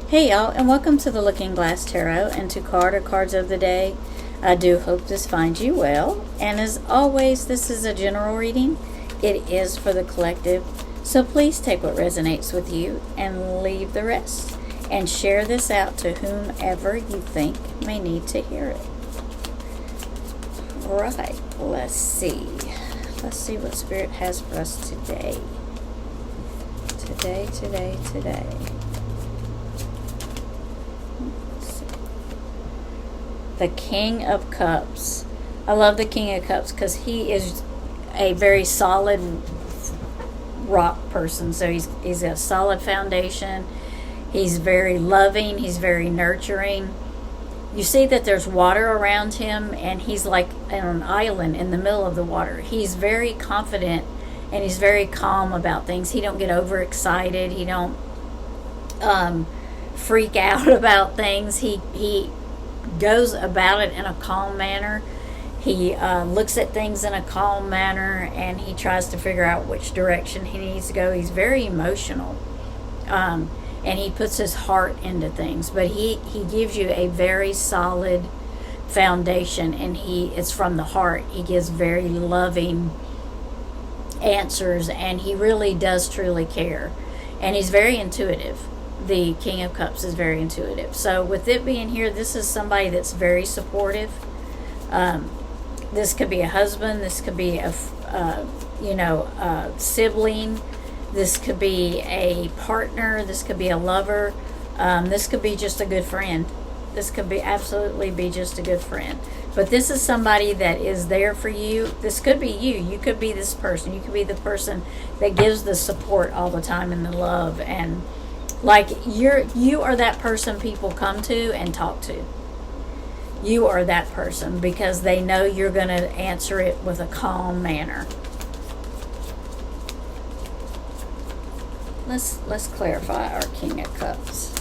Hey y'all, and welcome to the Looking Glass Tarot and to Cards of the Day. I do hope this finds you well, and as always, this is a general reading. It is for the collective, so please take what resonates with you and leave the rest, and share this out to whomever you think may need to hear it. Right, let's see. Let's see what Spirit has for us today. Today. The King of Cups. I love the King of Cups because he is a very solid rock person. So he's a solid foundation. He's very loving. He's very nurturing. You see that there's water around him, and he's like on an island in the middle of the water. He's very confident, and he's very calm about things. He don't get overexcited. He don't freak out about things. He goes about it in a calm manner. He looks at things in a calm manner, and he tries to figure out which direction he needs to go. He's very emotional, and he puts his heart into things, but he gives you a very solid foundation, and it's from the heart. He gives very loving answers, and he really does truly care, and he's very intuitive. The King of Cups is very intuitive. So with it being here, this is somebody that's very supportive. This could be a husband. This could be a sibling. This could be a partner. This could be a lover. This could be just a good friend. This could be absolutely be just a good friend. But this is somebody that is there for you. This could be you. You could be this person. You could be the person that gives the support all the time and the love, and like you are that person people come to and talk to. You are that person because they know you're going to answer it with a calm manner. Let's clarify our King of Cups.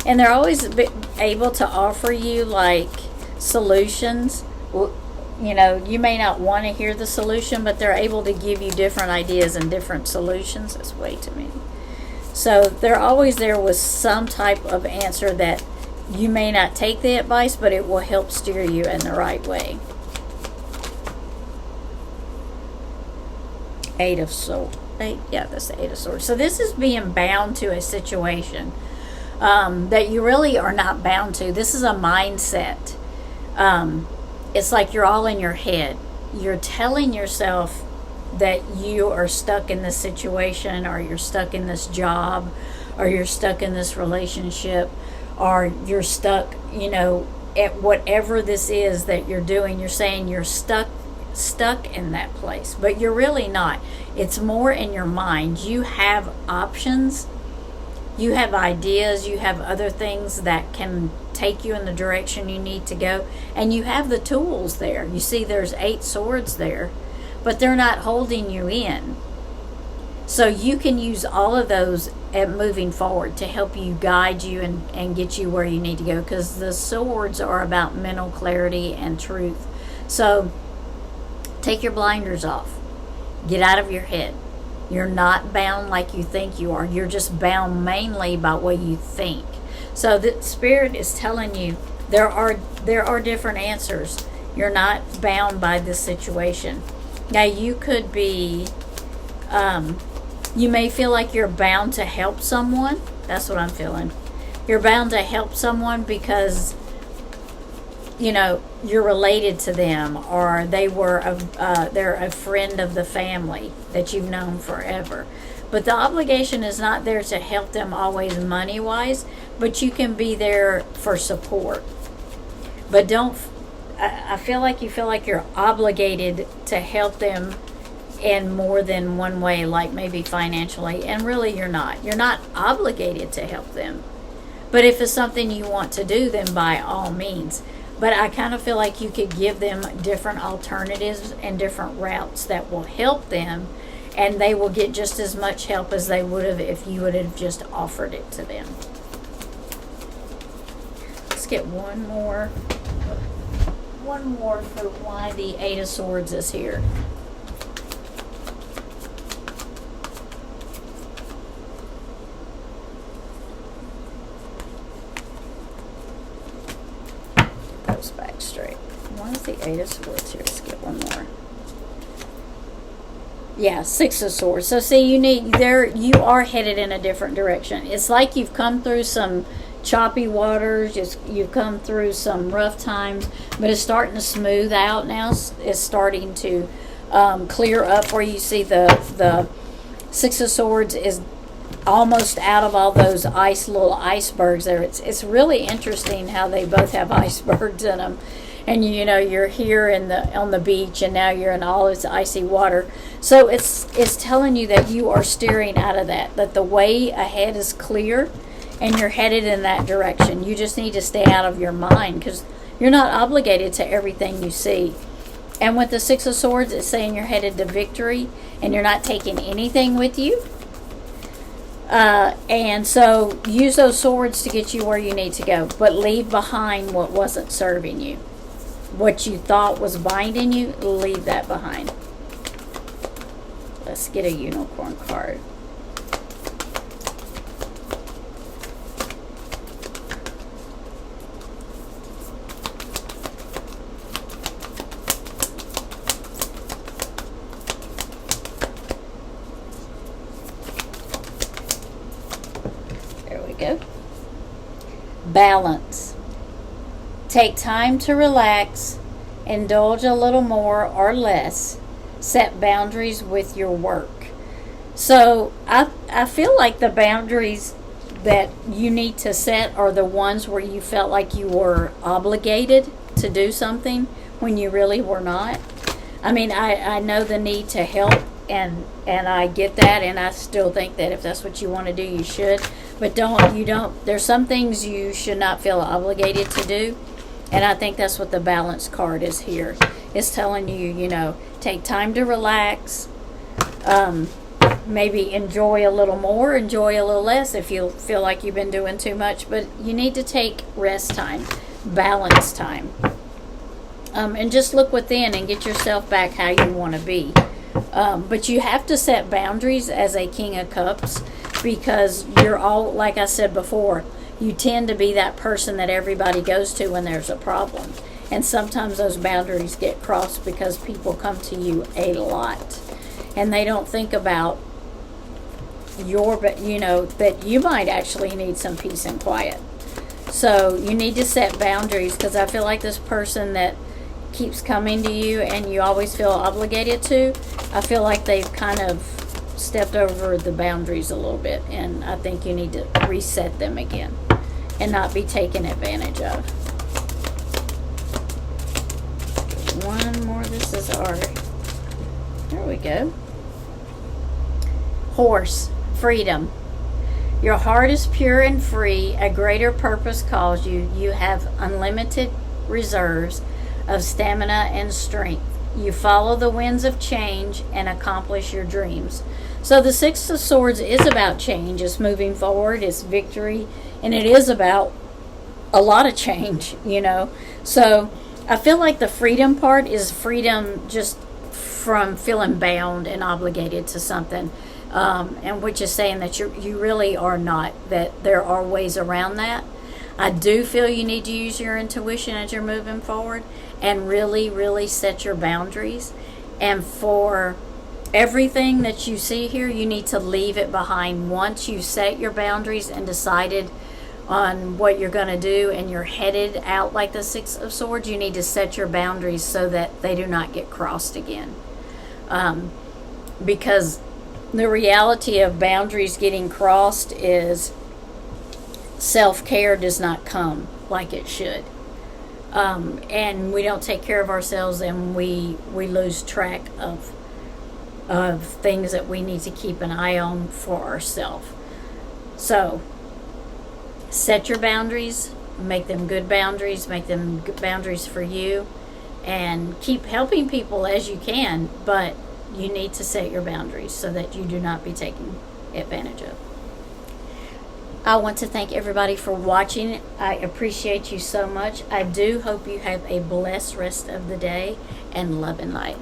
And they're always able to offer you like solutions. You may not want to hear the solution, but they're able to give you different ideas and different solutions. That's way too many. So they're always there with some type of answer that you may not take the advice, but it will help steer you in the right way. Eight of Swords. That's the Eight of Swords. So this is being bound to a situation that you really are not bound to. This is a mindset. It's like you're all in your head. You're telling yourself that you are stuck in this situation, or you're stuck in this job, or you're stuck in this relationship, or you're stuck, at whatever this is that you're doing. You're saying you're stuck in that place, but you're really not. It's more in your mind. You have options. You have ideas, you have other things that can take you in the direction you need to go, and you have the tools there. You see there's 8 swords there, but they're not holding you in. So you can use all of those at moving forward to help you, guide you, and get you where you need to go, because the swords are about mental clarity and truth. So take your blinders off. Get out of your head. You're not bound like you think you are. You're just bound mainly by what you think. So the Spirit is telling you there are different answers. You're not bound by this situation. Now you could be, you may feel like you're bound to help someone. That's what I'm feeling. You're bound to help someone because you're related to them, or they're a friend of the family that you've known forever. But the obligation is not there to help them always money-wise, but you can be there for support. But I feel like you feel like you're obligated to help them in more than one way, like maybe financially, and really you're not. You're not obligated to help them. But if it's something you want to do, then by all means. But I kind of feel like you could give them different alternatives and different routes that will help them, and they will get just as much help as they would have if you would have just offered it to them. Let's get one more for why the Eight of Swords is here. Eight of Swords here. Let's get one more. Yeah, Six of Swords. So see, you are headed in a different direction. It's like you've come through some choppy waters, you've come through some rough times, but it's starting to smooth out now. It's starting to clear up where you see the Six of Swords is almost out of all those little icebergs there. It's really interesting how they both have icebergs in them. And you're here on the beach, and now you're in all this icy water. So it's telling you that you are steering out of that the way ahead is clear, and you're headed in that direction. You just need to stay out of your mind, because you're not obligated to everything you see. And with the Six of Swords, it's saying you're headed to victory, and you're not taking anything with you. And so use those swords to get you where you need to go, but leave behind what wasn't serving you. What you thought was binding you, leave that behind. Let's get a unicorn card. There we go. Balance. Take time to relax, indulge a little more or less, set boundaries with your work. So I feel like the boundaries that you need to set are the ones where you felt like you were obligated to do something when you really were not. I mean, I know the need to help, and I get that, and I still think that if that's what you want to do, you should. But there's some things you should not feel obligated to do. And I think that's what the balance card is here. It's telling you, take time to relax. Maybe enjoy a little more, enjoy a little less if you feel like you've been doing too much. But you need to take rest time, balance time. And just look within and get yourself back how you want to be. But you have to set boundaries as a King of Cups, because you're all, like I said before, you tend to be that person that everybody goes to when there's a problem. And sometimes those boundaries get crossed because people come to you a lot. And they don't think about that you might actually need some peace and quiet. So you need to set boundaries, because I feel like this person that keeps coming to you and you always feel obligated to, I feel like they've kind of stepped over the boundaries a little bit. And I think you need to reset them again and not be taken advantage of. One more. This is there we go. Horse. Freedom. Your heart is pure and free. A greater purpose calls you. You have unlimited reserves of stamina and strength. You follow the winds of change and accomplish your dreams. So the Six of Swords is about change. It's moving forward. It's victory. And it is about a lot of change, So I feel like the freedom part is freedom just from feeling bound and obligated to something. And which is saying that you really are not, that there are ways around that. I do feel you need to use your intuition as you're moving forward and really, really set your boundaries. And for everything that you see here, you need to leave it behind. Once you set your boundaries and decided on what you're going to do and you're headed out like the Six of Swords, you need to set your boundaries so that they do not get crossed again. Because the reality of boundaries getting crossed is self-care does not come like it should. And we don't take care of ourselves, and we lose track of things that we need to keep an eye on for ourselves. So set your boundaries, make them good boundaries, make them good boundaries for you, and keep helping people as you can, but you need to set your boundaries so that you do not be taken advantage of. I want to thank everybody for watching. I appreciate you so much. I do hope you have a blessed rest of the day, and love and light.